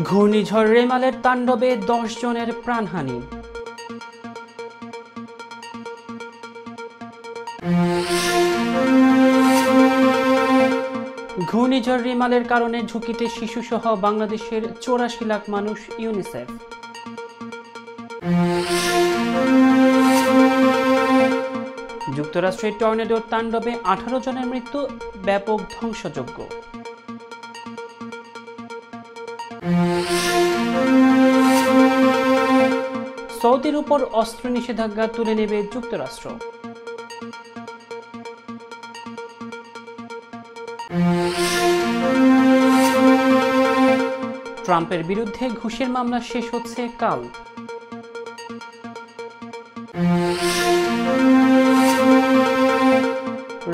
ঘূর্ণিঝড় রেমালের তাণ্ডবে 10 জনের প্রাণহানি। ঘূর্ণিঝড় রেমালের কারণে ঝুঁকিতে শিশুসহ বাংলাদেশের 84 লাখ মানুষ। ইউনিসেফ। যুক্তরাষ্ট্রের টর্নেডোর তাণ্ডবে 18 জনের মৃত্যু, ব্যাপক ধ্বংসযজ্ঞ। সৌদির উপর অস্ত্র নিষেধাজ্ঞা তুলে নেবে যুক্তরাষ্ট্র। ট্রাম্পের বিরুদ্ধে ঘুষের মামলা শেষ হচ্ছে কাল।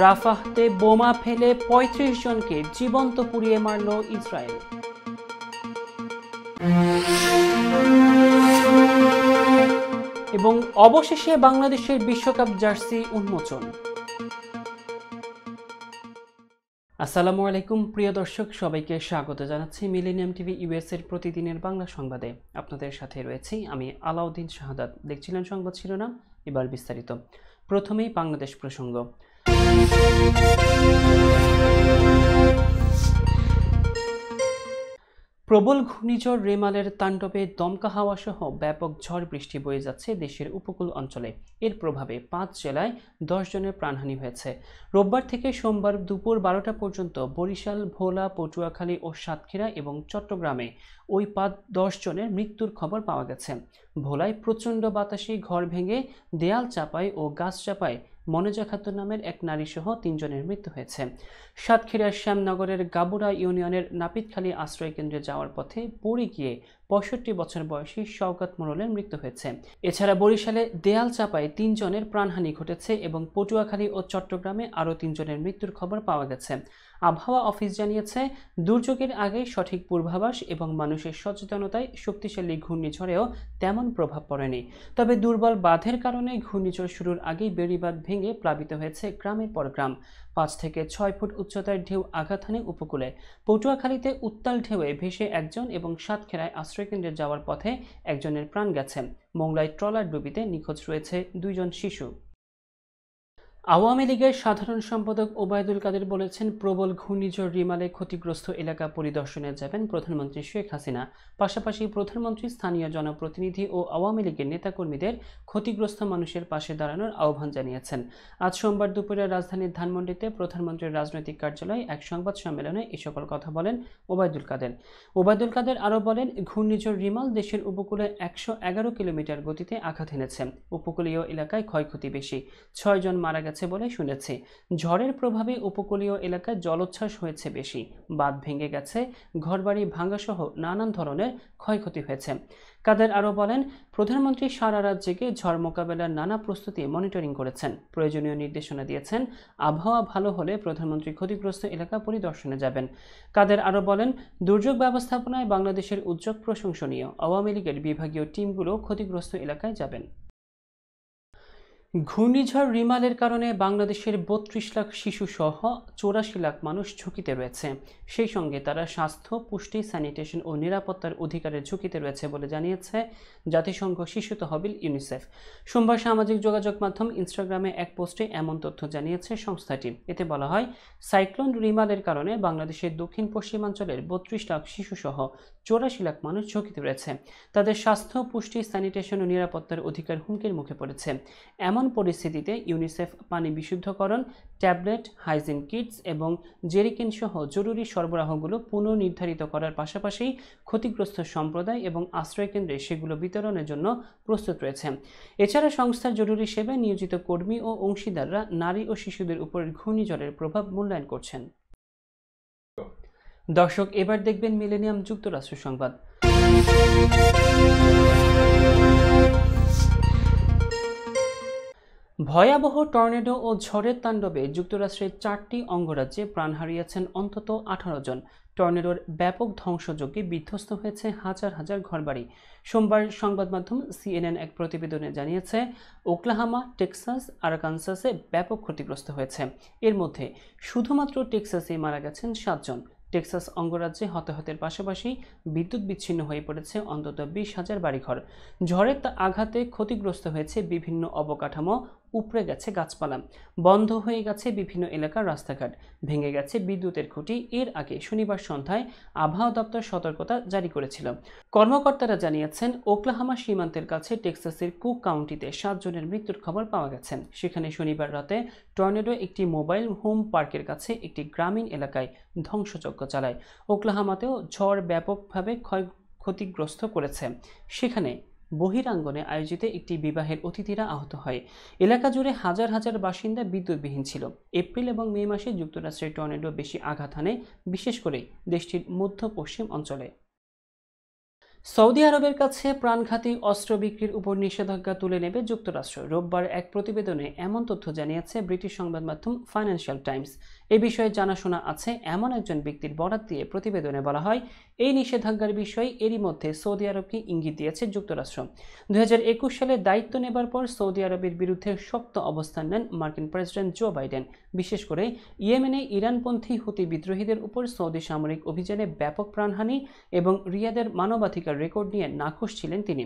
রাফাহতে বোমা ফেলে 35 জনকে জীবন্ত পুড়িয়ে মারল ইসরায়েল। এবং অবশেষে বাংলাদেশের বিশ্বকাপ জার্সি উন্মোচন। আসসালামু আলাইকুম প্রিয় দর্শক, সবাইকে স্বাগত জানাচ্ছি মিলেনিয়াম টিভি ইউএস এর প্রতিদিনের বাংলা সংবাদে। আপনাদের সাথে রয়েছি আমি আলাউদ্দিন শাহাদাত। দেখছিলেন সংবাদ শিরোনাম, এবার বিস্তারিত। প্রথমেই বাংলাদেশ প্রসঙ্গ। প্রবল ঘূর্ণিঝড় রেমালের তাণ্ডবে দমকা হাওয়া সহ ব্যাপক ঝড় বৃষ্টি বয়ে যাচ্ছে দেশের উপকূল অঞ্চলে। এর প্রভাবে 5 জেলায় 10 জনের প্রাণহানি হয়েছে। রোববার থেকে সোমবার দুপুর 12টা পর্যন্ত বরিশাল, ভোলা, পটুয়াখালী ও সাতক্ষীরা এবং চট্টগ্রামে ওই 10 জনের মৃত্যুর খবর পাওয়া গেছে। ভোলায় প্রচণ্ড বাতাসে ঘর ভেঙে দেয়াল চাপায় ও গাছ চাপায় মনোজা খাতুন নামের এক নারী সহ 3 জনের মৃত্যু হয়েছে। সাতক্ষীরার শ্যামনগরের গাবুরা ইউনিয়নের নাপিতখালী আশ্রয় কেন্দ্রে যাওয়ার পথে পড়ে গিয়ে 65 বছর বয়সী শওকত মোড়লের মৃত্যু হয়েছে। এছাড়া বরিশালে দেয়াল চাপায় 3 জনের প্রাণহানি ঘটেছে এবং পটুয়াখালী ও চট্টগ্রামে আরও 3 জনের মৃত্যুর খবর পাওয়া গেছে। আবহাওয়া অফিস জানিয়েছে, দুর্যোগের আগে সঠিক পূর্বাভাস এবং মানুষের সচেতনতায় শক্তিশালী ঘূর্ণিঝড়েও তেমন প্রভাব পড়েনি। তবে দুর্বল বাঁধের কারণে ঘূর্ণিঝড় শুরুর আগেই বেড়িবাঁধ ভেঙে প্লাবিত হয়েছে গ্রামের পর গ্রাম। 5 থেকে 6 ফুট উচ্চতার ঢেউ আঘাত হানে উপকূলে। পটুয়াখালীতে উত্তাল ঢেউয়ে ভেসে একজন এবং সাতক্ষীরায় আশ্রয়কেন্দ্রে যাওয়ার পথে একজনের প্রাণ গেছে। মোংলায় ট্রলার ডুবিতে নিখোঁজ রয়েছে 2 জন শিশু। আওয়ামী লীগের সাধারণ সম্পাদক ওবায়দুল কাদের বলেছেন, প্রবল ঘূর্ণিঝড় রিমালে ক্ষতিগ্রস্ত এলাকা পরিদর্শনে যাবেন প্রধানমন্ত্রী শেখ হাসিনা। পাশাপাশি প্রধানমন্ত্রী স্থানীয় জনপ্রতিনিধি ও আওয়ামী লীগের নেতাকর্মীদের ক্ষতিগ্রস্ত মানুষের পাশে দাঁড়ানোর আহ্বান জানিয়েছেন। আজ সোমবার দুপুরে রাজধানীর ধানমন্ডিতে প্রধানমন্ত্রীর রাজনৈতিক কার্যালয়ে এক সংবাদ সম্মেলনে এ সকল কথা বলেন ওবায়দুল কাদের। ওবায়দুল কাদের আরও বলেন, ঘূর্ণিঝড় রিমাল দেশের উপকূলে 111 কিলোমিটার গতিতে আঘাত এনেছে। উপকূলীয় এলাকায় ক্ষয়ক্ষতি বেশি, 6 জন মারা গেছে বলে শুনেছি। ঝড়ের প্রভাবে উপকূলীয় এলাকায় জলোচ্ছ্বাস হয়েছে বেশি, বাঁধ ভেঙে গেছে, ঘরবাড়ি ভাঙা সহ নানান ধরনের ক্ষয়ক্ষতি হয়েছে। কাদের আরও বলেন, প্রধানমন্ত্রী সারা রাত জেগে ঝড় মোকাবেলার নানা প্রস্তুতি মনিটরিং করেছেন, প্রয়োজনীয় নির্দেশনা দিয়েছেন। আবহাওয়া ভালো হলে প্রধানমন্ত্রী ক্ষতিগ্রস্ত এলাকা পরিদর্শনে যাবেন। কাদের আরও বলেন, দুর্যোগ ব্যবস্থাপনায় বাংলাদেশের উদ্যোগ প্রশংসনীয়। আওয়ামী লীগের বিভাগীয় টিমগুলো ক্ষতিগ্রস্ত এলাকায় যাবেন। ঘূর্ণিঝড় রিমালের কারণে বাংলাদেশের 32 লাখ শিশু সহ 84 লাখ মানুষ ঝুঁকিতে রয়েছে। সেই সঙ্গে তারা স্বাস্থ্য, পুষ্টি, স্যানিটেশন ও নিরাপত্তার অধিকারের ঝুঁকিতে রয়েছে বলে জানিয়েছে জাতিসংঘ শিশু তহবিল ইউনিসেফ। সোমবার সামাজিক যোগাযোগ মাধ্যম ইনস্টাগ্রামে এক পোস্টে এমন তথ্য জানিয়েছে সংস্থাটি। এতে বলা হয়, সাইক্লোন রিমালের কারণে বাংলাদেশের দক্ষিণ পশ্চিমাঞ্চলের 32 লাখ শিশু সহ 84 লাখ মানুষ ঝুঁকিতে রয়েছে। তাদের স্বাস্থ্য, পুষ্টি, স্যানিটেশন ও নিরাপত্তার অধিকার হুমকির মুখে পড়েছে। এমন পরিস্থিতিতে ইউনিসেফ পানি বিশুদ্ধকরণ, ট্যাবলেট, হাইজিন কিটস এবং জেরিকেন সহ জরুরি সরবরাহগুলো পুনর্নির্ধারিত করার পাশাপাশি ক্ষতিগ্রস্ত সম্প্রদায় এবং আশ্রয়কেন্দ্রে সেগুলো বিতরণের জন্য প্রস্তুত রয়েছে। এছাড়া সংস্থার জরুরি সেবায় নিয়োজিত কর্মী ও অংশীদাররা নারী ও শিশুদের উপর ঘূর্ণিঝড়ের প্রভাব মূল্যায়ন করছেন। দর্শক, এবার দেখবেন মিলেনিয়াম যুক্তরাষ্ট্র সংবাদ। ভয়াবহ টর্নেডো ও ঝড়ের তাণ্ডবে যুক্তরাষ্ট্রের 4টি অঙ্গরাজ্যে প্রাণ হারিয়েছেন অন্তত 18 জন। টর্নেডোর ব্যাপক ধ্বংসযজ্ঞে বিধ্বস্ত হয়েছে হাজার হাজার ঘরবাড়ি। সোমবার সংবাদ মাধ্যম সিএনএন এক প্রতিবেদনে জানিয়েছে, ওকলাহামা, টেক্সাস, আরকানসাসে ব্যাপক ক্ষতিগ্রস্ত হয়েছে। এর মধ্যে শুধুমাত্র টেক্সাসে মারা গেছেন 7 জন। টেক্সাস অঙ্গরাজ্যে হতাহতের পাশাপাশি বিদ্যুৎ বিচ্ছিন্ন হয়ে পড়েছে অন্তত 20,000 বাড়িঘর। ঝড়ের আঘাতে ক্ষতিগ্রস্ত হয়েছে বিভিন্ন অবকাঠামো, উপড়ে গেছে গাছপালা, বন্ধ হয়ে গেছে বিভিন্ন এলাকার রাস্তাঘাট, ভেঙে গেছে বিদ্যুতের খুঁটি। এর আগে শনিবার সন্ধ্যায় আবহাওয়া দপ্তর সতর্কতা জারি করেছিল। কর্মকর্তারা জানিয়েছেন, ওকলাহোমা সীমান্তের কাছে টেক্সাসের কুক কাউন্টিতে 7 জনের মৃত্যুর খবর পাওয়া গেছে। সেখানে শনিবার রাতে টর্নেডো একটি মোবাইল হোম পার্কের কাছে একটি গ্রামীণ এলাকায় ধ্বংসযজ্ঞ চালায়। ওকলাহোমাতেও ঝড় ব্যাপকভাবে ক্ষতিগ্রস্ত করেছে। সেখানে বহিরাঙ্গনে আয়োজিত একটি বিবাহের অতিথিরা আহত হয়। এলাকা জুড়ে হাজার হাজার বাসিন্দা বিদ্যুৎবিহীন ছিল। এপ্রিল এবং মে মাসে যুক্তরাষ্ট্রের টর্নেডো বেশি আঘাত হানে, বিশেষ করে দেশটির মধ্য পশ্চিম অঞ্চলে। সৌদি আরবের কাছে প্রাণঘাতী অস্ত্র বিক্রির উপর নিষেধাজ্ঞা তুলে নেবে যুক্তরাষ্ট্র। রোববার এক প্রতিবেদনে এমন তথ্য জানিয়েছে ব্রিটিশ সংবাদ মাধ্যম ফাইন্যান্সিয়াল টাইমস। এ বিষয়ে জানাশোনা আছে এমন একজন ব্যক্তির বরাত দিয়ে প্রতিবেদনে বলা হয়, এই নিষেধাজ্ঞার বিষয়ে এরই মধ্যে সৌদি আরবকে ইঙ্গিত দিয়েছে যুক্তরাষ্ট্র। 2021 সালে দায়িত্ব নেবার পর সৌদি আরবের বিরুদ্ধে শক্ত অবস্থান নেন মার্কিন প্রেসিডেন্ট জো বাইডেন। বিশেষ করে ইয়েমেনে ইরানপন্থী হুতি বিদ্রোহীদের উপর সৌদি সামরিক অভিযানে ব্যাপক প্রাণহানি এবং রিয়াদের মানবাধিকার রেকর্ড নিয়ে নাখুশ ছিলেন তিনি।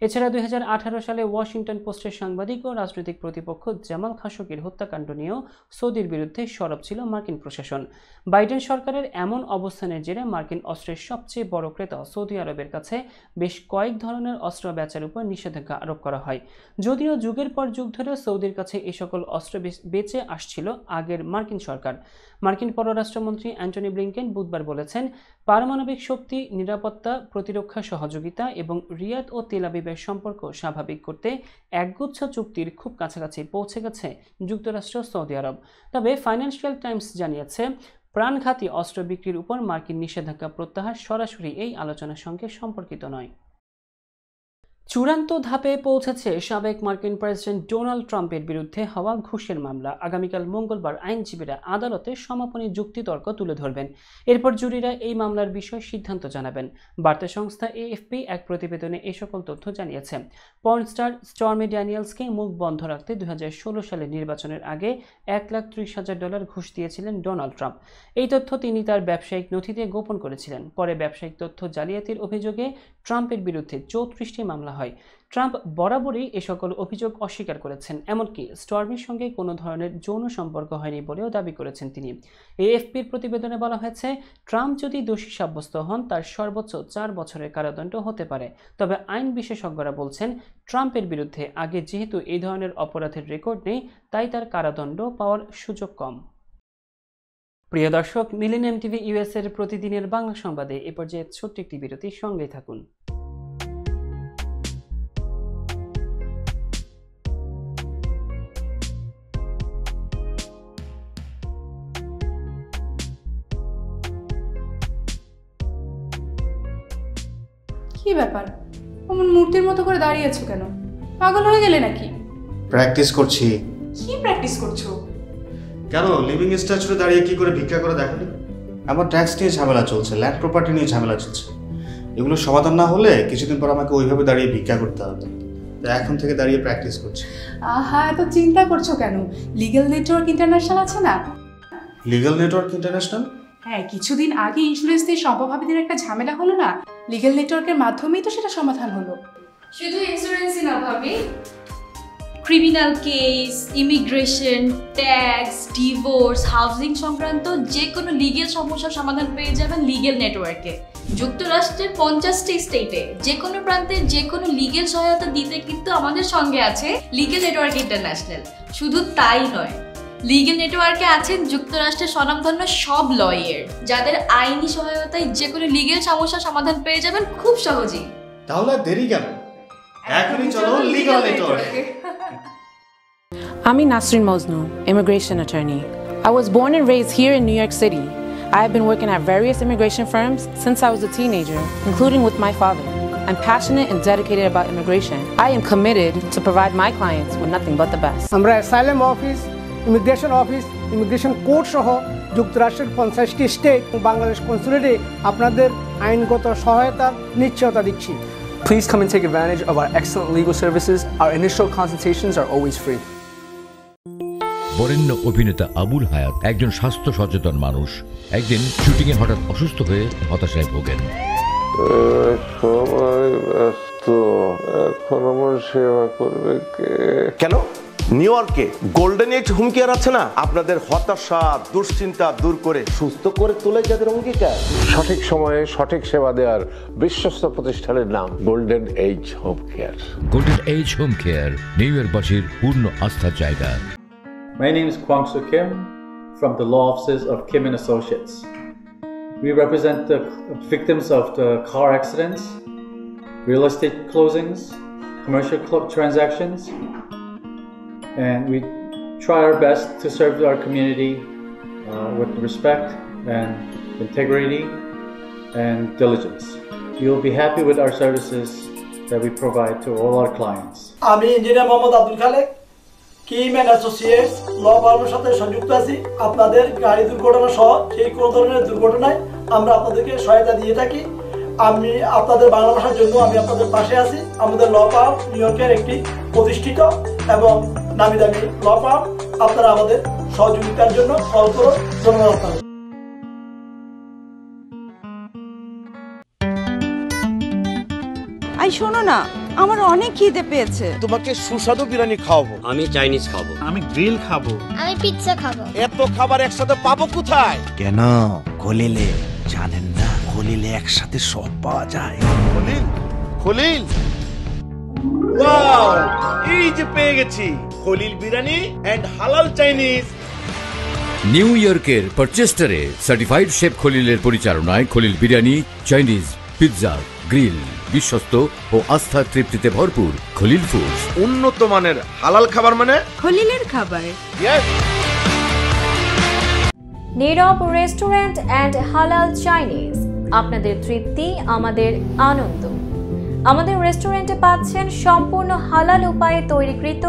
এছাড়া 2018 সালে ওয়াশিংটন পোস্টের সাংবাদিক ও রাজনৈতিক প্রতিপক্ষ জামাল খাশোগির হত্যাকাণ্ড নিয়েও সৌদির বিরুদ্ধে সরব ছিল মার্কিন প্রশাসন। বাইডেন সরকারের এমন অবস্থানের জেরে মার্কিন অস্ত্রের সবচেয়ে বড় ক্রেতা সৌদি আরবের কাছে বেশ কয়েক ধরনের অস্ত্র বেচার উপর নিষেধাজ্ঞা আরোপ করা হয়। যদিও যুগের পর যুগ ধরে সৌদির কাছে এই সকল অস্ত্র বেচে আসছিল আগের মার্কিন সরকার। মার্কিন পররাষ্ট্রমন্ত্রী অ্যান্টনি ব্লিংকেন বুধবার বলেছেন, পারমাণবিক শক্তি, নিরাপত্তা, প্রতিরক্ষা সহযোগিতা এবং রিয়াদ ও তেল আবিবের সম্পর্ক স্বাভাবিক করতে একগুচ্ছ চুক্তির খুব কাছাকাছি পৌঁছে গেছে যুক্তরাষ্ট্র, সৌদি আরব। তবে ফাইন্যান্সিয়াল টাইমস জানিয়েছে, প্রাণঘাতী অস্ত্র বিক্রির উপর মার্কিন নিষেধাজ্ঞা প্রত্যাহার সরাসরি এই আলোচনার সঙ্গে সম্পর্কিত নয়। চূড়ান্ত ধাপে পৌঁছেছে সাবেক মার্কিন প্রেসিডেন্ট ডোনাল্ড ট্রাম্পের বিরুদ্ধে হওয়া ঘুষের মামলা। আগামীকাল মঙ্গলবার আইনজীবীরা আদালতে সমাপনী যুক্তিতর্ক তুলে ধরবেন। এরপর জুরিরা এই মামলার বিষয়ে সিদ্ধান্ত জানাবেন। বার্তা সংস্থা এএফপি এক প্রতিবেদনে এই সকল তথ্য জানিয়েছে। পর্নস্টার স্টর্মি ড্যানিয়েলসকে মুখ বন্ধ রাখতে 2016 সালের নির্বাচনের আগে $1,30,000 ঘুষ দিয়েছিলেন ডোনাল্ড ট্রাম্প। এই তথ্য তিনি তার ব্যবসায়িক নথিতে গোপন করেছিলেন। পরে ব্যবসায়িক তথ্য জালিয়াতির অভিযোগে ট্রাম্পের বিরুদ্ধে 34টি মামলা হয়। ট্রাম্প বরাবরই এ সকল অভিযোগ অস্বীকার করেছেন। এমনকি স্টর্মির সঙ্গে কোনো ধরনের যৌন সম্পর্ক হয়নি বলেও দাবি করেছেন তিনি। এএফপির প্রতিবেদনে বলা হয়েছে, ট্রাম্প যদি দোষী সাব্যস্ত হন তার সর্বোচ্চ 4 বছরের কারাদণ্ড হতে পারে। তবে আইন বিশেষজ্ঞরা বলছেন, ট্রাম্পের বিরুদ্ধে আগে যেহেতু এই ধরনের অপরাধের রেকর্ড নেই, তাই তার কারাদণ্ড পাওয়ার সুযোগ কম। প্রিয় দর্শক, মিলেনিয়াম টিভি ইউএস এর প্রতিদিনের বাংলা সংবাদে এ পর্যায়ে ছোট্ট একটি বিরতির সঙ্গেই থাকুন। কি ব্যাপার, অমন মূর্তির মতো করে দাঁড়িয়ে আছো কেন? পাগল হয়ে গেলে নাকি? প্র্যাকটিস করছি। কি প্র্যাকটিস করছো? কেন লিভিং স্ট্যাচুতে দাঁড়িয়ে কি করে ভিক্ষা করে দেখনি? আমার ট্যাক্স নিয়ে ঝামেলা চলছে, ল্যান্ড প্রপার্টি নিয়ে ঝামেলা চলছে। এগুলো সমাধান না হলে কিছুদিন পর আমাকে ওইভাবে দাঁড়িয়ে ভিক্ষা করতে হবে। তাই এখন থেকে দাঁড়িয়ে প্র্যাকটিস করছি। আহা, এত চিন্তা করছো কেন? লিগ্যাল নেটওয়ার্ক ইন্টারন্যাশনাল আছে না? Legal network international? হ্যাঁ, কিছুদিন আগে ইন্স্যুরেন্স দিয়ে সম্পভাবীদের একটা ঝামেলা হলো না? লিগ্যাল নেটওয়ার্কের মাধ্যমেই তো সেটা সমাধান হলো। শুধু ইন্স্যুরেন্সই না ভাবি, criminal case, immigration, tax, divorce, housing সংক্রান্ত যে কোনো লিগেল সমস্যার সমাধান পেয়ে যাবেন লিগেল নেটওয়ার্কে। যুক্তরাষ্ট্রের 50টি স্টেটে যে কোনো প্রান্তে যে কোনো লিগেল সহায়তা দিতে কিন্তু আমাদের সঙ্গে আছে লিগেল নেটওয়ার্ক ইন্টারন্যাশনাল। শুধু তাই নয়, লিগেল নেটওয়ার্কে আছেন যুক্তরাষ্ট্রের স্বনামধন্য সব লয়ার, যাদের আইনি সহায়তায় যে কোনো লিগেল সমস্যার সমাধান পেয়ে যাবেন খুব সহজেই। তাহলে দেরি কেন? এখনই চলো লিগ্যাল নেটওয়ার্কে। I'm Nasrin Mosnu, immigration attorney. I was born and raised here in New York City. I have been working at various immigration firms since I was a teenager, including with my father. I'm passionate and dedicated about immigration. I am committed to provide my clients with nothing but the best. আমরা asylum office, immigration court সহ যুক্তরাষ্ট্রের 50টি state ও বাংলাদেশ কনসুলেটে আপনাদের আইনগত সহায়তার নিশ্চয়তা দিচ্ছি। Please come and take advantage of our excellent legal services. Our initial consultations are always free. বরেণ্য অভিনেতা আবুল হায়াত একজন স্বাস্থ্য সচেতন মানুষ। একদিন শুটিংয়ে হঠাৎ অসুস্থ হয়ে হতাশায় ভোগেন। সবাই ব্যস্ত, এখন আমার সেবা করবে কে? কেন? নিউ ইয়র্কে গোল্ডেন এজ হোম কেয়ার আছে না, আপনাদের হতাশা দুশ্চিন্তা দূর করে সুস্থ করে তোলে যাদের অঙ্গীকার। সঠিক সময়ে সঠিক সেবা দেওয়ার বিশ্বস্ত প্রতিষ্ঠানের নাম golden age home care. Golden age home care new ইয়র্কবাসীর পূর্ণ আস্থার জায়গা। My name is Kwang Soo Kim from the law offices of Kim and Associates. We represent the victims of the car accidents, real estate closings, commercial transactions, and we try our best to serve our community with respect and integrity and diligence. You'll be happy with our services that we provide to all our clients. আমি engineer Mohammad Abdul Khalek, Kim and associates law ফার্মের সাথে সংযুক্ত আছি। আপনাদের গাড়ি দুর্ঘটনা সহ সেই কোনো ধরনের দুর্ঘটনায় আমরা আপনাদেরকে সহায়তা দিয়ে থাকি। আমি আপনাদের বাংলা ভাষার জন্য আমি আপনাদের পাশে আছি। আমাদের ল ফার্ম নিউ ইয়র্কের একটি প্রতিষ্ঠিত এবং নামি দামি ল ফার্ম। আপনারা আমাদের সহযোগিতার জন্য কল করুন। ধন্যবাদ আপনাদের। আই শোনো না, আমার অনেক খিদে পেয়েছে। তোমাকে সুস্বাদু বিরিয়ানি খাওয়াবো। আমি চাইনিজ খাবো। আমি গ্রিল খাবো। আমি পিৎজা খাবো। এত খাবার একসাথে পাবো কোথায়? কেন খলিলে জানেন না? খলিলে একসাথে সব পাওয়া যায়। খলিল, খলিল, ওয়াও, এই যে পেয়ে গেছি খলিল বিরিয়ানি এন্ড হালাল চাইনিজ। নিউ ইয়র্কের পারচেস্টারে সার্টিফাইড শেফ খলিলের পরিচালনায় Khalil biryani, Chinese, pizza, grill, বিশ্বস্ত ও আস্থার তৃপ্তিতে ভরপুর খলিল ফুডস। উন্নত মানের হালাল খাবার মানে খলিলের খাবার। নীরব রেস্টুরেন্ট অ্যান্ড হালাল চাইনিজ, আপনাদের তৃপ্তি আমাদের আনন্দ। আমাদের রেস্টুরেন্টে পাচ্ছেন সম্পূর্ণ হালাল উপায়ে তৈরিকৃত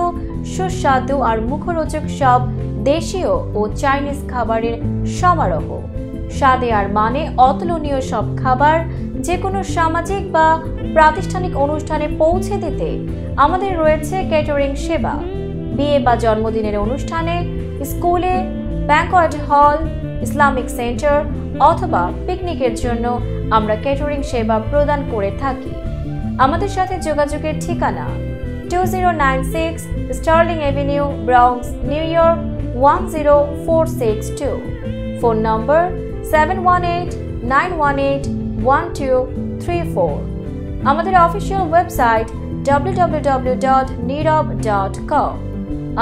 সুস্বাদু আর মুখরোচক সব দেশীয় ও চাইনিজ খাবারের সমারোহ। স্বাদে আর মানে অতুলনীয় সব খাবার যে কোনো সামাজিক বা প্রাতিষ্ঠানিক অনুষ্ঠানে পৌঁছে দিতে আমাদের রয়েছে ক্যাটারিং সেবা। বিয়ে বা জন্মদিনের অনুষ্ঠানে, স্কুলে, ব্যাংকোয়েট হল, ইসলামিক সেন্টার অথবা পিকনিকের জন্য আমরা ক্যাটারিং সেবা প্রদান করে থাকি। আমাদের সাথে যোগাযোগের ঠিকানা 2096 Sterling Avenue, Bronx, New York 10462। Phone number 718-918-1234। আমাদের অফিসিয়াল ওয়েবসাইট www.nirab.com।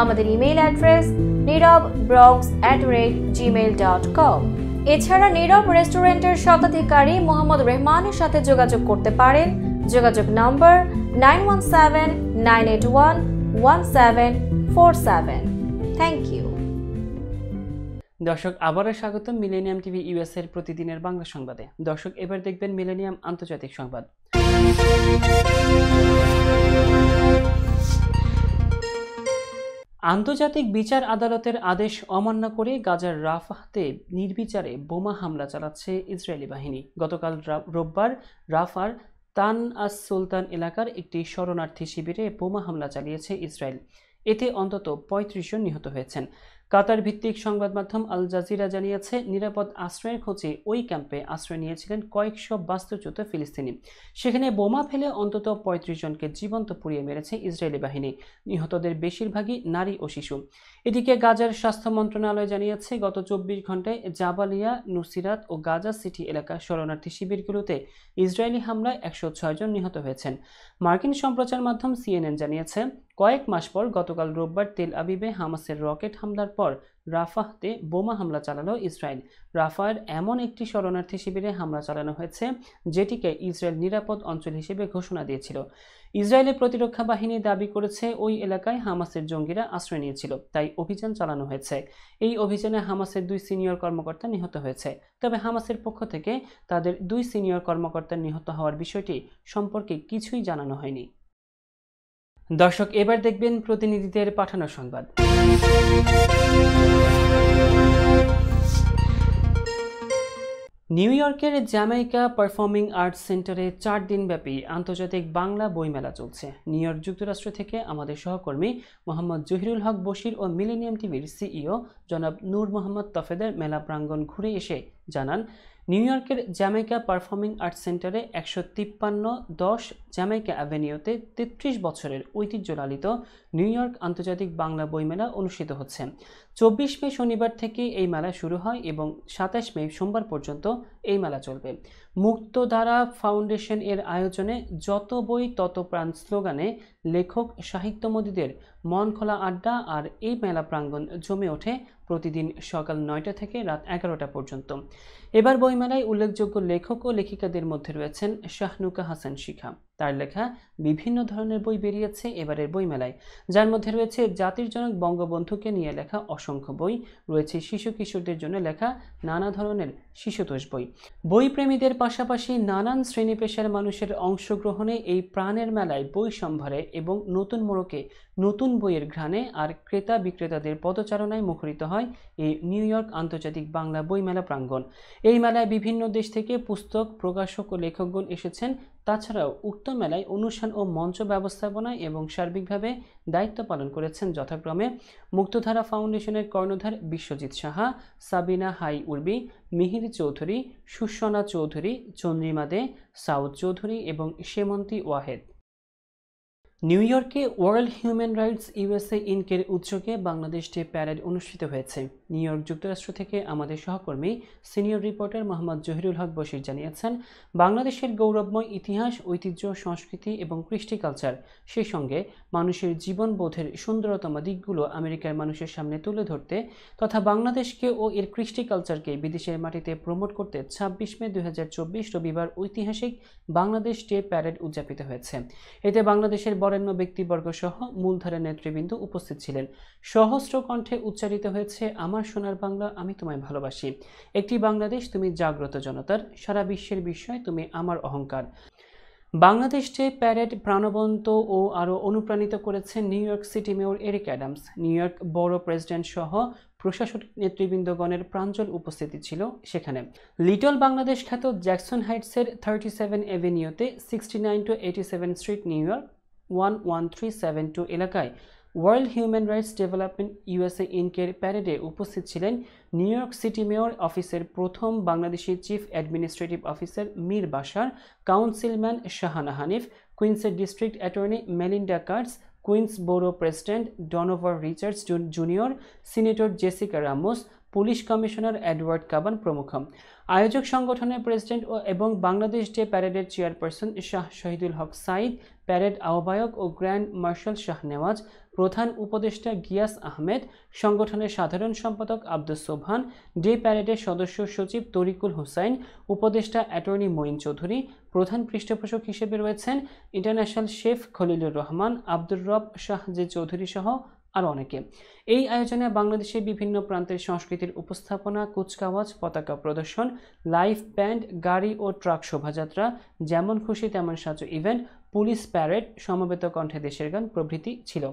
আমাদের ইমেইল অ্যাড্রেস nirab.bronx@gmail.com। এছাড়া নীরব রেস্টুরেন্টের স্বত্বাধিকারী মোহাম্মদ রহমানের সাথে যোগাযোগ করতে পারেন। যোগাযোগ নম্বর 9179811747। Thank you. দর্শক, আবারও স্বাগতম মিলেনিয়াম টিভি ইউএস এর প্রতিদিনের বাংলা সংবাদে। দর্শক, এবার দেখবেন মিলেনিয়াম আন্তর্জাতিক সংবাদ। আন্তর্জাতিক বিচার আদালতের আদেশ অমান্য করে গাজার রাফাহতে নির্বিচারে বোমা হামলা চালাচ্ছে ইসরায়েলি বাহিনী। গতকাল রোববার রাফার তান আস সুলতান এলাকার একটি শরণার্থী শিবিরে বোমা হামলা চালিয়েছে ইসরায়েল। এতে অন্তত ৩৫ জন নিহত হয়েছেন। কাতার ভিত্তিক সংবাদ মাধ্যম আল জাজিরা জানিয়েছে, নিরাপদ আশ্রয়ের খোঁজে ওই ক্যাম্পে আশ্রয় নিয়েছিলেন কয়েকশো বাস্তুচ্যুত ফিলিস্তিনি। সেখানে বোমা ফেলে অন্তত ৩৫ জনকে জীবন্ত পুড়িয়ে মেরেছে ইসরায়েলি বাহিনী। নিহতদের বেশিরভাগই নারী ও শিশু। এদিকে গাজার স্বাস্থ্য মন্ত্রণালয় জানিয়েছে, গত ২৪ ঘন্টায় জাবালিয়া, নুসিরাত ও গাজা সিটি এলাকার শরণার্থী শিবিরগুলোতে ইসরায়েলি হামলায় ১০৬ জন নিহত হয়েছেন। মার্কিন সম্প্রচার মাধ্যম সিএনএন জানিয়েছে, কয়েক মাস পর গতকাল রোববার তেল আবিবে হামাসের রকেট হামলার পর রাফাহতে বোমা হামলা চালালো ইসরায়েল। রাফার এমন একটি শরণার্থী শিবিরে হামলা চালানো হয়েছে যেটিকে ইসরায়েল নিরাপদ অঞ্চল হিসেবে ঘোষণা দিয়েছিল। ইসরায়েলের প্রতিরক্ষা বাহিনী দাবি করেছে ওই এলাকায় হামাসের জঙ্গিরা আশ্রয় নিয়েছিল, তাই অভিযান চালানো হয়েছে। এই অভিযানে হামাসের 2 সিনিয়র কর্মকর্তা নিহত হয়েছে। তবে হামাসের পক্ষ থেকে তাদের 2 সিনিয়র কর্মকর্তা নিহত হওয়ার বিষয়টি সম্পর্কে কিছুই জানানো হয়নি। দর্শক, এবার দেখবেন প্রতিনিধিদের পাঠানো সংবাদ। নিউ ইয়র্কের জ্যামাইকা পারফর্মিং আর্টস সেন্টারে 4 দিনব্যাপী আন্তর্জাতিক বাংলা বইমেলা চলছে। নিউ ইয়র্ক যুক্তরাষ্ট্র থেকে আমাদের সহকর্মী মোহাম্মদ জহিরুল হক বশির ও মিলেনিয়াম টিভির সিইও জনাব নূর মোহাম্মদ তফেদের মেলা প্রাঙ্গণ ঘুরে এসে জানান, নিউ ইয়র্কের জ্যামাইকা পারফর্মিং আর্টস সেন্টারে 153-10 জ্যামাইকা অ্যাভিনিউতে 33 বছরের ঐতিহ্যলালিত নিউ ইয়র্ক আন্তর্জাতিক বাংলা বইমেলা অনুষ্ঠিত হচ্ছে। 24 মে শনিবার থেকে এই মেলা শুরু হয় এবং 27 মে সোমবার পর্যন্ত এই মেলা চলবে। মুক্তধারা ফাউন্ডেশন এর আয়োজনে যত বই তত প্রাণ স্লোগানে লেখক সাহিত্যমোদীদের মন খোলা আড্ডা আর এই মেলা প্রাঙ্গণ জমে ওঠে প্রতিদিন সকাল 9টা থেকে রাত 11টা পর্যন্ত। এবার বইমেলায় উল্লেখযোগ্য লেখক ও লেখিকাদের মধ্যে রয়েছেন শাহনুকা হাসান শিখা। তার লেখা বিভিন্ন ধরনের বই বেরিয়েছে এবারের বইমেলায়, যার মধ্যে রয়েছে জাতির জনক বঙ্গবন্ধুকে নিয়ে লেখা অসংখ্য বই, রয়েছে শিশু কিশোরদের জন্য লেখা নানা ধরনের শিশুতোষ বই। বই প্রেমীদের পাশাপাশি নানান শ্রেণী পেশার মানুষের অংশগ্রহণে এই প্রাণের মেলায় বই সম্ভারে এবং নতুন মোড়কে নতুন বইয়ের ঘ্রাণে আর ক্রেতা বিক্রেতাদের পদচারণায় মুখরিত হয় এই নিউ ইয়র্ক আন্তর্জাতিক বাংলা বইমেলা প্রাঙ্গণ। এই মেলায় বিভিন্ন দেশ থেকে পুস্তক প্রকাশক ও লেখকগণ এসেছেন। তাছাড়াও উক্ত মেলায় অনুষ্ঠান ও মঞ্চ ব্যবস্থাপনায় এবং সার্বিকভাবে দায়িত্ব পালন করেছেন যথাক্রমে মুক্তধারা ফাউন্ডেশনের কর্ণধার বিশ্বজিৎ সাহা, সাবিনা হাই উর্বি, মিহির চৌধুরী, সুষনা চৌধুরী, চন্দ্রিমা দে, সাউদ চৌধুরী এবং সেমন্তী ওয়াহেদ। নিউ ইয়র্কে ওয়ার্ল্ড হিউম্যান রাইটস ইউএসএ ইনকের উদ্যোগে বাংলাদেশ ডে প্যারেড অনুষ্ঠিত হয়েছে। নিউ ইয়র্ক যুক্তরাষ্ট্র থেকে আমাদের সহকর্মী সিনিয়র রিপোর্টার মোহাম্মদ জহিরুল হক বশির জানিয়েছেন, বাংলাদেশের গৌরবময় ইতিহাস, ঐতিহ্য, সংস্কৃতি এবং কৃষ্টি কালচার, সেই সঙ্গে মানুষের জীবনবোধের সুন্দরতম দিকগুলো আমেরিকার মানুষের সামনে তুলে ধরতে তথা বাংলাদেশকে ও এর কৃষ্টি কালচারকে বিদেশের মাটিতে প্রমোট করতে 26 মে 2024 রবিবার ঐতিহাসিক বাংলাদেশ ডে প্যারেড উদযাপিত হয়েছে। এতে বাংলাদেশের বরেণ্য ব্যক্তিবর্গ সহ মূলধারা নেতৃবৃন্দ উপস্থিত ছিলেন। সহস্র কণ্ঠে উচ্চারিত হয়েছে আমার সোনার বাংলা, আমি তোমায় ভালোবাসি, একটি বাংলাদেশ তুমি জাগ্রত জনতার, সারা বিশ্বের বিস্ময় তুমি আমার অহংকার। বাংলাদেশ ডে প্যারেড প্রাণবন্ত ও আরও অনুপ্রাণিত করেছেন new York city mayor Eric Adams. New York বড় প্রেসিডেন্ট সহ প্রশাসনিক নেতৃবৃন্দগণের প্রাঞ্জল উপস্থিতি ছিল সেখানে। লিটল বাংলাদেশ খ্যাত জ্যাকসন হাইটসের 37 এভিনিউতে 69-87 স্ট্রিট নিউ ইয়র্ক 11372 এলাকায় world human rights development USA ইনকের প্যারেডে উপস্থিত ছিলেন নিউ ইয়র্ক সিটি মেয়র অফিসের প্রথম Bangladeshi chief administrative officer Mir Bashar, councilman Shahana Hanif, কুইন্সের district attorney Melinda Katz, Queens borough president Donovan Richards junior, senator Jessica Ramos, police commissioner Edward Caban প্রমুখ। আয়োজক সংগঠনের প্রেসিডেন্ট এবং বাংলাদেশ ডে প্যারেডের চেয়ারপারসন শাহ শহীদুল হক সাইদ, প্যারেড আহ্বায়ক ও গ্র্যান্ড মার্শাল শাহ নেওয়াজ, প্রধান উপদেষ্টা গিয়াস আহমেদ, সংগঠনের সাধারণ সম্পাদক আব্দুস সোবহান, ডে প্যারেডের সদস্য সচিব তরিকুল হুসাইন, উপদেষ্টা অ্যাটর্নি মঈন চৌধুরী, প্রধান পৃষ্ঠপোষক হিসেবে রয়েছেন ইন্টারন্যাশনাল শেফ খলিলুর রহমান, আব্দুর রব শাহ জে চৌধুরী সহ আর অনেকে। এই আয়োজনে বাংলাদেশের বিভিন্ন প্রান্তের সংস্কৃতির উপস্থাপনা, কুচকাওয়াজ, পতাকা প্রদর্শন, লাইভ ব্যান্ড, গাড়ি ও ট্রাক শোভাযাত্রা, যেমন খুশি তেমন সাজো ইভেন্ট, পুলিশ প্যারেড, সমবেত কণ্ঠে দেশের গান প্রভৃতি ছিল।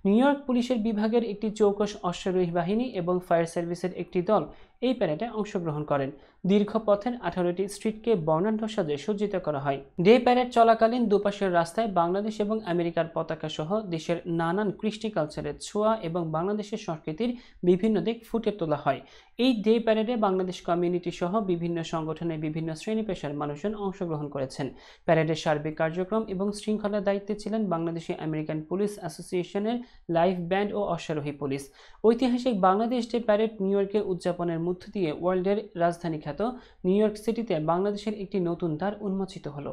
নিউ ইয়র্ক পুলিশের বিভাগের একটি চৌকস অশ্বারোহী বাহিনী এবং ফায়ার সার্ভিসের একটি দল এই প্যারেডে অংশগ্রহণ করেন। দীর্ঘ পথের 18টি স্ট্রিটকে বর্ণাঢ্য সাজে সজ্জিত করা হয়। ডে প্যারেড চলাকালীন দুপাশের রাস্তায় বাংলাদেশ এবং আমেরিকার পতাকা সহ দেশের নানান কৃষ্টি কালচারের ছোঁয়া এবং বাংলাদেশের সংস্কৃতির বিভিন্ন দিক ফুটে তোলা হয়। এই ডে প্যারেডে বাংলাদেশ কমিউনিটি সহ বিভিন্ন সংগঠনের বিভিন্ন শ্রেণী পেশার মানুষজন অংশগ্রহণ করেছেন। প্যারেডের সার্বিক কার্যক্রম এবং শৃঙ্খলার দায়িত্বে ছিলেন বাংলাদেশি আমেরিকান পুলিশ অ্যাসোসিয়েশনের লাইভ ব্যান্ড ও অশ্বারোহী পুলিশ। ঐতিহাসিক বাংলাদেশ ডে প্যারেড নিউ ইয়র্কে উদযাপনের মধ্য দিয়ে ওয়ার্ল্ডের রাজধানী খ্যাত নিউ ইয়র্ক সিটিতে বাংলাদেশের একটি নতুন দ্বার উন্মোচিত হলো।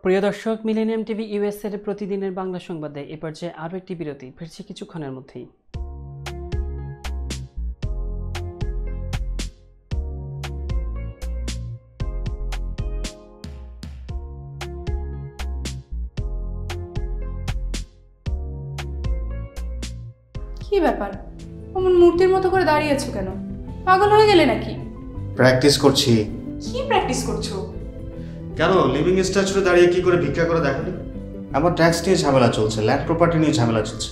প্রিয় দর্শক, মিলেনিয়াম টিভি ইউএস এর প্রতিদিনের বাংলা সংবাদে এ পর্যায়ে আরও একটি বিরতি, ফিরছি কিছুক্ষণের মধ্যেই। কি ব্যাপার, অমন মূর্তির মতো করে দাঁড়িয়ে আছো কেন? পাগল হয়ে গেলে নাকি? প্র্যাকটিস করছি। কি প্র্যাকটিস করছো? কেন লিভিং স্ট্যাচুতে দাঁড়িয়ে কি করে ভিক্ষা করে দেখনি? আমার ট্যাক্স নিয়ে ঝামেলা চলছে, ল্যান্ড প্রপার্টি নিয়ে ঝামেলা চলছে।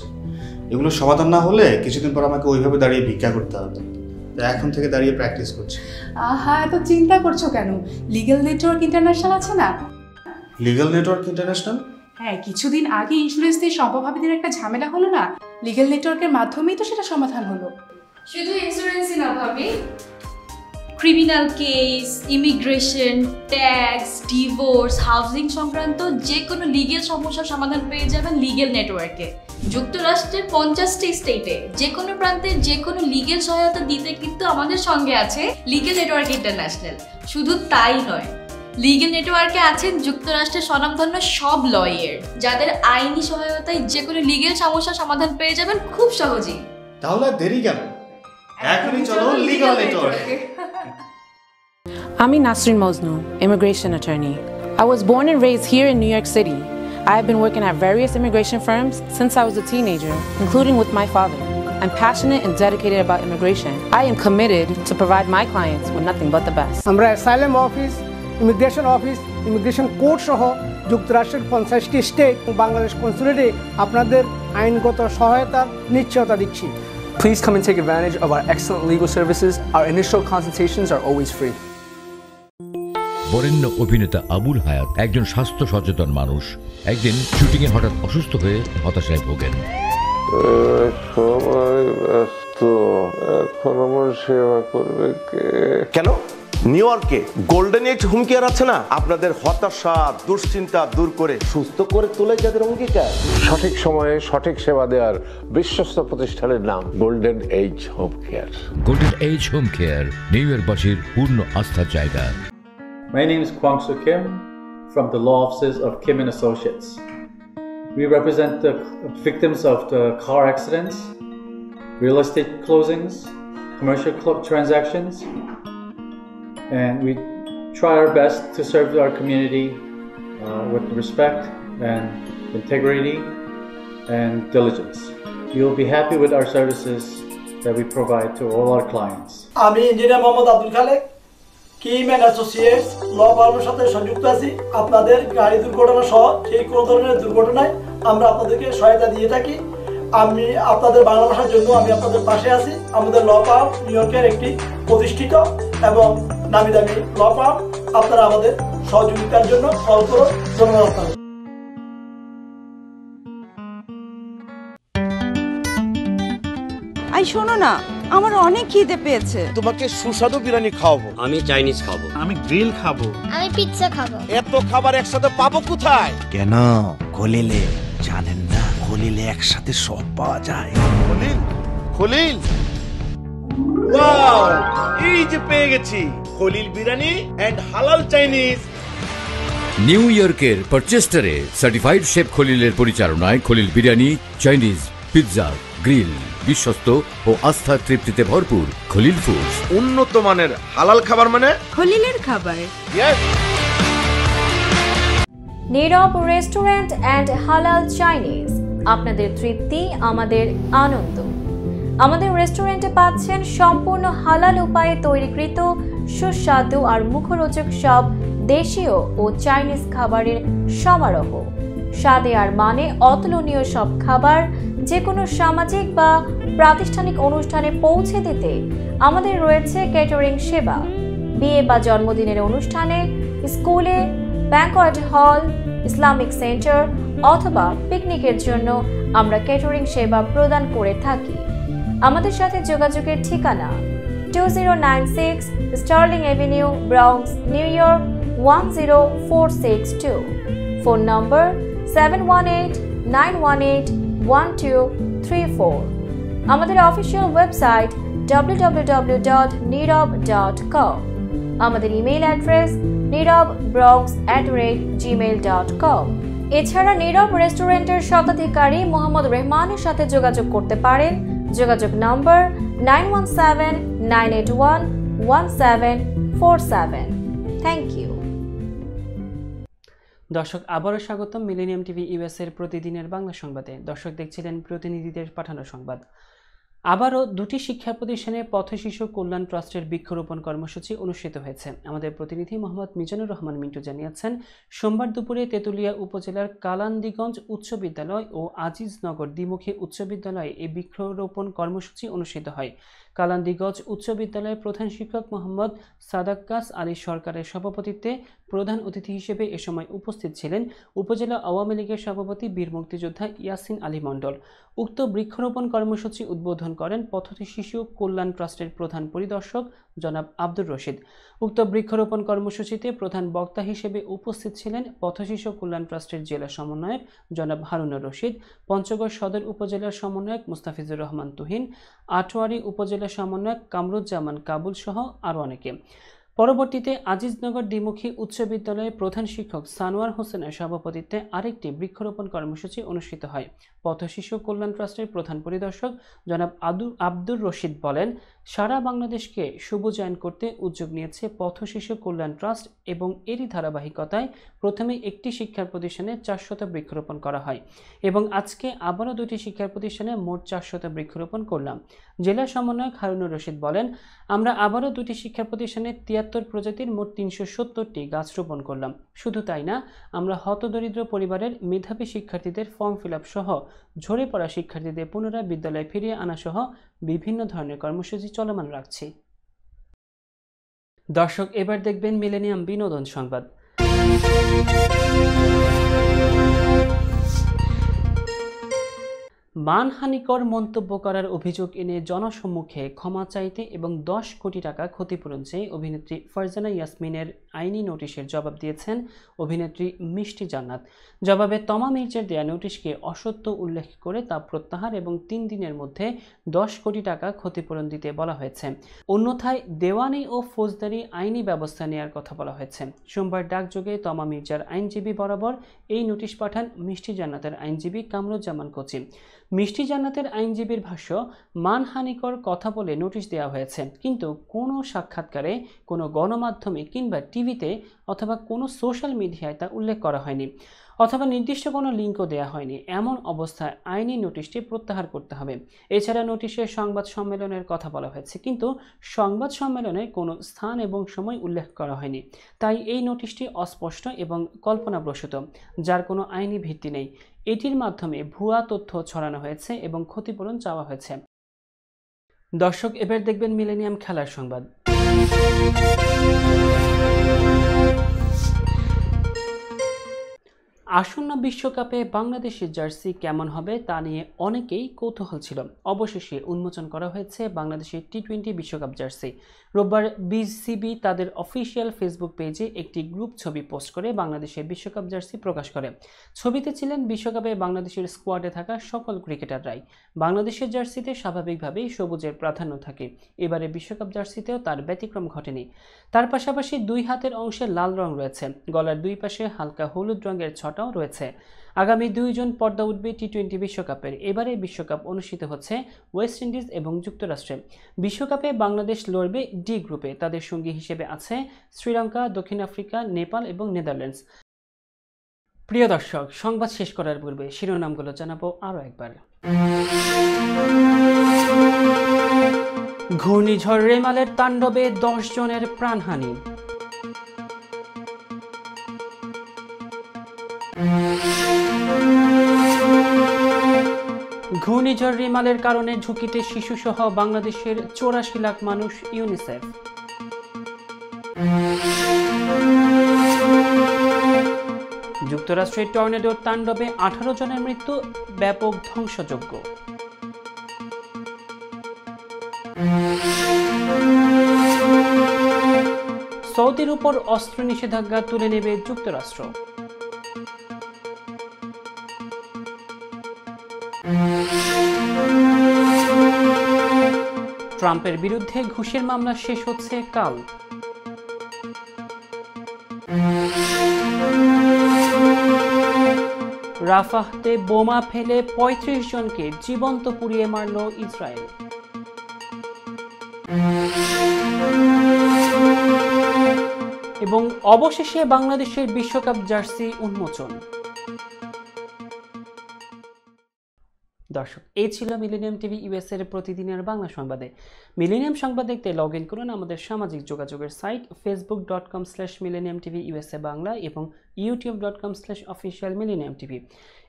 এগুলো সমাধান না হলে কিছুদিন পর আমাকে ওইভাবে দাঁড়িয়ে ভিক্ষা করতে হবে। তো এখন থেকে দাঁড়িয়ে প্র্যাকটিস করছি। হ্যাঁ, এত চিন্তা করছো কেন? লিগ্যাল নেটওয়ার্ক ইন্টারন্যাশনাল আছে না? Legal network international? হ্যাঁ, কিছুদিন আগে ইন্স্যুরেন্স দিয়ে সম্পভাবীদের একটা ঝামেলা হলো না, লিগ্যাল নেটওয়ার্কের মাধ্যমেই তো সেটা সমাধান হলো। শুধু ইন্স্যুরেন্সই না ভাবি, criminal case, immigration, tax, divorce, housing সংক্রান্ত যে কোনো লিগেল সমস্যার সমাধান পেয়ে যাবেন লিগেল নেটওয়ার্কে। যুক্তরাষ্ট্রের 50টি স্টেটে যে কোনো প্রান্তে যে কোনো লিগেল সহায়তা দিতে কিন্তু আমাদের সঙ্গে আছে লিগেল নেটওয়ার্ক ইন্টারন্যাশনাল। শুধু তাই নয়, লিগেল নেটওয়ার্কে আছেন যুক্তরাষ্ট্রের স্বনামধন্য সব লয়ার, যাদের আইনি সহায়তায় যে কোনো লিগেল সমস্যার সমাধান পেয়ে যাবেন খুব সহজেই। তাহলে দেরি কেন? এখনই চলো লিগ্যাল নেটওয়ার্কে। I'm Nasrin Mosnu, immigration attorney. I was born and raised here in New York City. I have been working at various immigration firms since I was a teenager, including with my father. I'm passionate and dedicated about immigration. I am committed to provide my clients with nothing but the best. আমরা asylum office, immigration court সহ যুক্তরাষ্ট্রের 50টি state এবং বাংলাদেশ কনসুলেটে আপনাদের আইনগত সহায়তার নিশ্চয়তা দিচ্ছি। Please come and take advantage of our excellent legal services. Our initial consultations are always free. বরেণ্য অভিনেতা আবুল হায়াত একজন স্বাস্থ্য সচেতন মানুষ। একদিন শুটিংয়ে হঠাৎ অসুস্থ হয়ে হতাশায় ভোগেন। সবাই ব্যস্ত, এখন আমার সেবা করবে কে? কেন নিউ ইয়র্কে গোল্ডেন এজ হোম কেয়ার আছে না, আপনাদের হতাশা দুশ্চিন্তা দূর করে সুস্থ করে তোলে যাদের অঙ্গীকার। সঠিক সময়ে সঠিক সেবা দেওয়ার বিশ্বস্ত প্রতিষ্ঠানের নাম golden age home care. Golden age home care new ইয়র্কবাসীর পূর্ণ আস্থার জায়গা। My name is Kwang-Soo Kim from the law offices of Kim & Associates. We represent the victims of the car accidents, real estate closings, commercial transactions, and we try our best to serve our community with respect and integrity and diligence. You'll be happy with our services that we provide to all our clients. আমি engineer Mohammad Abdul Khalek, Kim and associates law ফার্মের সাথে সংযুক্ত আছি। আপনাদের গাড়ি দুর্ঘটনা সহ সেই কোনো ধরনের দুর্ঘটনায় আমরা আপনাদেরকে সহায়তা দিয়ে থাকি। আমি আপনাদের বাংলা ভাষার জন্য আমি আপনাদের পাশে আছি। আমাদের ল ফার্ম নিউ ইয়র্কের একটি প্রতিষ্ঠিত এবং নামি দামি ল ফার্ম। আপনারা আমাদের সহযোগিতার জন্য কল করুন। ধন্যবাদ আপনাদের। আই শোনো না, আমার অনেক খিদে পেয়েছে। তোমাকে সুস্বাদু বিরিয়ানি খাওয়াবো। আমি চাইনিজ খাবো। আমি গ্রিল খাবো। আমি পিৎজা খাবো। এত খাবার একসাথে পাবো কোথায়? কেন খলিলে জানেন না, খলিলে একসাথে সব পাওয়া যায়। খলিল, খলিল, ওয়াও, এই যে পেয়ে গেছি খলিল বিরিয়ানি এন্ড হালাল চাইনিজ। নিউ ইয়র্কের পারচেস্টারে সার্টিফাইড শেফ খলিলের পরিচালনায় Khalil biryani, Chinese, pizza, grill, বিশ্বস্ত ও আস্থার তৃপ্তিতে ভরপুর খলিল ফুডস। উন্নত মানের হালাল খাবার মানে খলিলের খাবার। নীরব রেস্টুরেন্ট অ্যান্ড হালাল চাইনিজ, আপনাদের তৃপ্তি আমাদের আনন্দ। আমাদের রেস্টুরেন্টে পাচ্ছেন সম্পূর্ণ হালাল উপায়ে তৈরিকৃত সুস্বাদু আর মুখরোচক সব দেশীয় ও চাইনিজ খাবারের সমারোহ। স্বাদে আর মানে অতুলনীয় সব খাবার যে কোনো সামাজিক বা প্রাতিষ্ঠানিক অনুষ্ঠানে পৌঁছে দিতে আমাদের রয়েছে ক্যাটারিং সেবা। বিয়ে বা জন্মদিনের অনুষ্ঠানে, স্কুলে, ব্যাংকোয়েট হল, ইসলামিক সেন্টার অথবা পিকনিকের জন্য আমরা ক্যাটারিং সেবা প্রদান করে থাকি। আমাদের সাথে যোগাযোগের ঠিকানা 2096 Sterling Avenue, Bronx, New York 10462। Phone number 718-918-1234। আমাদের অফিসিয়াল ওয়েবসাইট www.nirab.com। আমাদের ইমেইল অ্যাড্রেস nirabbronx@gmail.com। এছাড়া নীরব রেস্টুরেন্টের স্বত্বাধিকারী মোহাম্মদ রহমানের সাথে যোগাযোগ করতে পারেন। যোগাযোগ নম্বর 9179811747। Thank you. দর্শক, আবারও স্বাগতম মিলেনিয়াম টিভি ইউএস এর প্রতিদিনের বাংলা সংবাদে। দর্শক দেখছিলেন প্রতিনিধিদের পাঠানো সংবাদ। আবারও দুটি শিক্ষা প্রতিষ্ঠানে পথ শিশু কল্যাণ ট্রাস্টের বৃক্ষরোপণ কর্মসূচি অনুষ্ঠিত হয়েছে। আমাদের প্রতিনিধি মোহাম্মদ মিজানুর রহমান মিন্টু জানিয়েছেন, সোমবার দুপুরে তেঁতুলিয়া উপজেলার কালান্দিগঞ্জ উচ্চ বিদ্যালয় ও আজিজনগর দ্বিমুখী উচ্চ বিদ্যালয়ে এই বৃক্ষরোপণ কর্মসূচি অনুষ্ঠিত হয়। কালান্দিগঞ্জ উচ্চ বিদ্যালয়ের প্রধান শিক্ষক মোহাম্মদ সাদাক্কাস আলী সরকারের সভাপতিত্বে প্রধান অতিথি হিসেবে এ সময় উপস্থিত ছিলেন উপজেলা আওয়ামী লীগের সভাপতি বীর মুক্তিযোদ্ধা ইয়াসিন আলী মণ্ডল। উক্ত বৃক্ষরোপণ কর্মসূচি উদ্বোধন করেন পথ শিশু কল্যাণ ট্রাস্টের প্রধান পরিদর্শক জনাব আব্দুর রশিদ। উক্ত বৃক্ষরোপণ কর্মসূচিতে প্রধান বক্তা হিসেবে উপস্থিত ছিলেন পথ শিশু কল্যাণ ট্রাস্টের জেলা সমন্বয়ক জনাব হারুনুর রশিদ, পঞ্চগড় সদর উপজেলার সমন্বয়ক মুস্তাফিজুর রহমান তুহিন, আটোয়ারী উপজেলা সমন্বয়ক কামরুজ্জামান কাবুল সহ আরও অনেকে। পরবর্তীতে আজিজনগর দ্বিমুখী উচ্চ বিদ্যালয়ের প্রধান শিক্ষক সানোয়ার হোসেনের সভাপতিত্বে আরেকটি বৃক্ষরোপণ কর্মসূচি অনুষ্ঠিত হয়। পথ শিশু কল্যাণ ট্রাস্টের প্রধান পরিদর্শক জনাব আব্দুর রশিদ বলেন, সারা বাংলাদেশকে সবুজায়ন করতে উদ্যোগ নিয়েছে পথ শিশু কল্যাণ ট্রাস্ট এবং এরই ধারাবাহিকতায় প্রথমে একটি শিক্ষা প্রতিষ্ঠানে 400 বৃক্ষরোপণ করা হয় এবং আজকে আবারও 2টি শিক্ষা প্রতিষ্ঠানে মোট 400 বৃক্ষরোপণ করলাম। জেলা সমন্বয়ক হারুনুর রশিদ বলেন, আমরা আবারও 2টি শিক্ষা প্রতিষ্ঠানে 73 প্রজাতির মোট 370টি গাছ রোপণ করলাম। শুধু তাই না, আমরা হতদরিদ্র পরিবারের মেধাবী শিক্ষার্থীদের ফর্ম ফিল আপ সহ ঝরে পড়া শিক্ষার্থীদের পুনরায় বিদ্যালয়ে ফিরিয়ে আনা সহ বিভিন্ন ধরনের কর্মসূচি চলমান রাখছি। দর্শক, এবার দেখবেন মিলেনিয়াম বিনোদন সংবাদ। মানহানিকর মন্তব্য করার অভিযোগ এনে জনসম্মুখে ক্ষমা চাইতে এবং 10 কোটি টাকা ক্ষতিপূরণ চেয়ে অভিনেত্রী ফারজানা ইয়াসমিনের আইনি নোটিশের জবাব দিয়েছেন অভিনেত্রী মিষ্টি জান্নাত। জবাবে তমা মির্জার দেয়া নোটিশকে অসত্য উল্লেখ করে তা প্রত্যাহার এবং 3 দিনের মধ্যে 10 কোটি টাকা ক্ষতিপূরণ দিতে বলা হয়েছে। অন্যথায় দেওয়ানি ও ফৌজদারি আইনি ব্যবস্থা নেওয়ার কথা বলা হয়েছে। সোমবার ডাকযোগে তমা মির্জার আইনজীবী বরাবর এই নোটিশ পাঠান মিষ্টি জান্নাতের আইনজীবী কামরুজ্জামান কোচি। মিষ্টি জান্নাতের আইনজীবীর ভাষ্য, মানহানিকর কথা বলে নোটিশ দেওয়া হয়েছে, কিন্তু কোনো সাক্ষাৎকারে, কোনো গণমাধ্যমে কিংবা টিভিতে অথবা কোনো সোশ্যাল মিডিয়ায় তা উল্লেখ করা হয়নি অথবা নির্দিষ্ট কোনো লিঙ্কও দেওয়া হয়নি। এমন অবস্থায় আইনি নোটিশটি প্রত্যাহার করতে হবে। এছাড়া নোটিশে সংবাদ সম্মেলনের কথা বলা হয়েছে, কিন্তু সংবাদ সম্মেলনে কোনো স্থান এবং সময় উল্লেখ করা হয়নি। তাই এই নোটিশটি অস্পষ্ট এবং কল্পনাপ্রসূত, যার কোনো আইনি ভিত্তি নেই। এটির মাধ্যমে ভুয়া তথ্য ছড়ানো হয়েছে এবং ক্ষতিপূরণ চাওয়া হয়েছে। দর্শক, এবার দেখবেন মিলেনিয়াম খেলার সংবাদ। আসন্ন বিশ্বকাপে বাংলাদেশের জার্সি কেমন হবে তা নিয়ে অনেকেই কৌতূহল ছিল। অবশেষে উন্মোচন করা হয়েছে বাংলাদেশের টি-20 বিশ্বকাপ জার্সি। রোববার বিসিবি তাদের অফিসিয়াল ফেসবুক পেজে একটি গ্রুপ ছবি পোস্ট করে বাংলাদেশের বিশ্বকাপ জার্সি প্রকাশ করে। ছবিতে ছিলেন বিশ্বকাপে বাংলাদেশের স্কোয়াডে থাকা সকল ক্রিকেটাররাই। বাংলাদেশের জার্সিতে স্বাভাবিকভাবেই সবুজের প্রাধান্য থাকে। এবারে বিশ্বকাপ জার্সিতেও তার ব্যতিক্রম ঘটেনি। তার পাশাপাশি 2 হাতের অংশে লাল রং রয়েছে, গলার 2 পাশে হালকা হলুদ রঙের ছটাও রয়েছে। আগামী 2 জুন পর্দা উঠবে টি-20 বিশ্বকাপের। এবারে বিশ্বকাপ অনুষ্ঠিত হচ্ছে ওয়েস্ট ইন্ডিজ এবং যুক্তরাষ্ট্রে। বিশ্বকাপে বাংলাদেশ লড়বে ডি গ্রুপে। তাদের সঙ্গী হিসেবে আছে শ্রীলঙ্কা, দক্ষিণ আফ্রিকা, নেপাল এবং নেদারল্যান্ডস। প্রিয় দর্শক, সংবাদ শেষ করার পূর্বে শিরোনামগুলো জানাবো আরও একবার। ঘূর্ণিঝড় রেমালের তাণ্ডবে 10 জনের প্রাণহানি। ঘূর্ণিঝড় রিমালের কারণে ঝুঁকিতে শিশুসহ বাংলাদেশের 84 লাখ মানুষ, ইউনিসেফ। যুক্তরাষ্ট্রের টর্নেডোর তাণ্ডবে 18 জনের মৃত্যু, ব্যাপক ধ্বংসযজ্ঞ। সৌদির উপর অস্ত্র নিষেধাজ্ঞা তুলে নেবে যুক্তরাষ্ট্র। ট্রাম্পের বিরুদ্ধে ঘুষের মামলা শেষ হচ্ছে কাল। রাফাহতে বোমা ফেলে 35 জনকে জীবন্ত পুড়িয়ে মারল ইসরায়েল। এবং অবশেষে বাংলাদেশের বিশ্বকাপ জার্সি উন্মোচন। দর্শক, এই ছিল মিলেনিয়াম টিভি ইউএস এর প্রতিদিনের বাংলা সংবাদে। মিলেনিয়াম সংবাদ দেখতে লগ ইন করুন আমাদের সামাজিক যোগাযোগের সাইট facebook.com/millenniumtvusa বাংলা এবং youtube.com/officialmillenniumtv।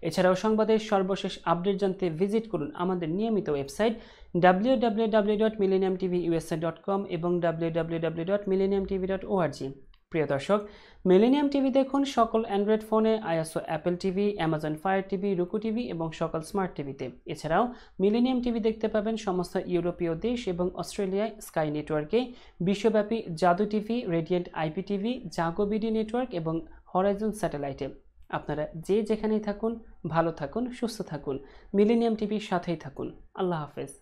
এছাড়াও সংবাদের সর্বশেষ আপডেট জানতে ভিজিট করুন আমাদের নিয়মিত ওয়েবসাইট www.millenniumtvusa.com এবং www.millenniumtv.org। প্রিয় দর্শক, মিলেনিয়াম টিভি দেখুন সকল অ্যান্ড্রয়েড ফোনে, ISO Apple TV, Amazon fire TV, রুকু টিভি এবং সকল স্মার্ট টিভিতে। এছাড়াও মিলেনিয়াম টিভি দেখতে পাবেন সমস্ত ইউরোপীয় দেশ এবং অস্ট্রেলিয়ায় স্কাই নেটওয়ার্কে, বিশ্বব্যাপী জাদু টিভি, রেডিয়েন্ট আইপি টিভি, জাগো বিডি নেটওয়ার্ক এবং হরাইজন স্যাটেলাইটে। আপনারা যে যেখানেই থাকুন, ভালো থাকুন, সুস্থ থাকুন, মিলেনিয়াম টিভির সাথেই থাকুন। আল্লাহ হাফেজ।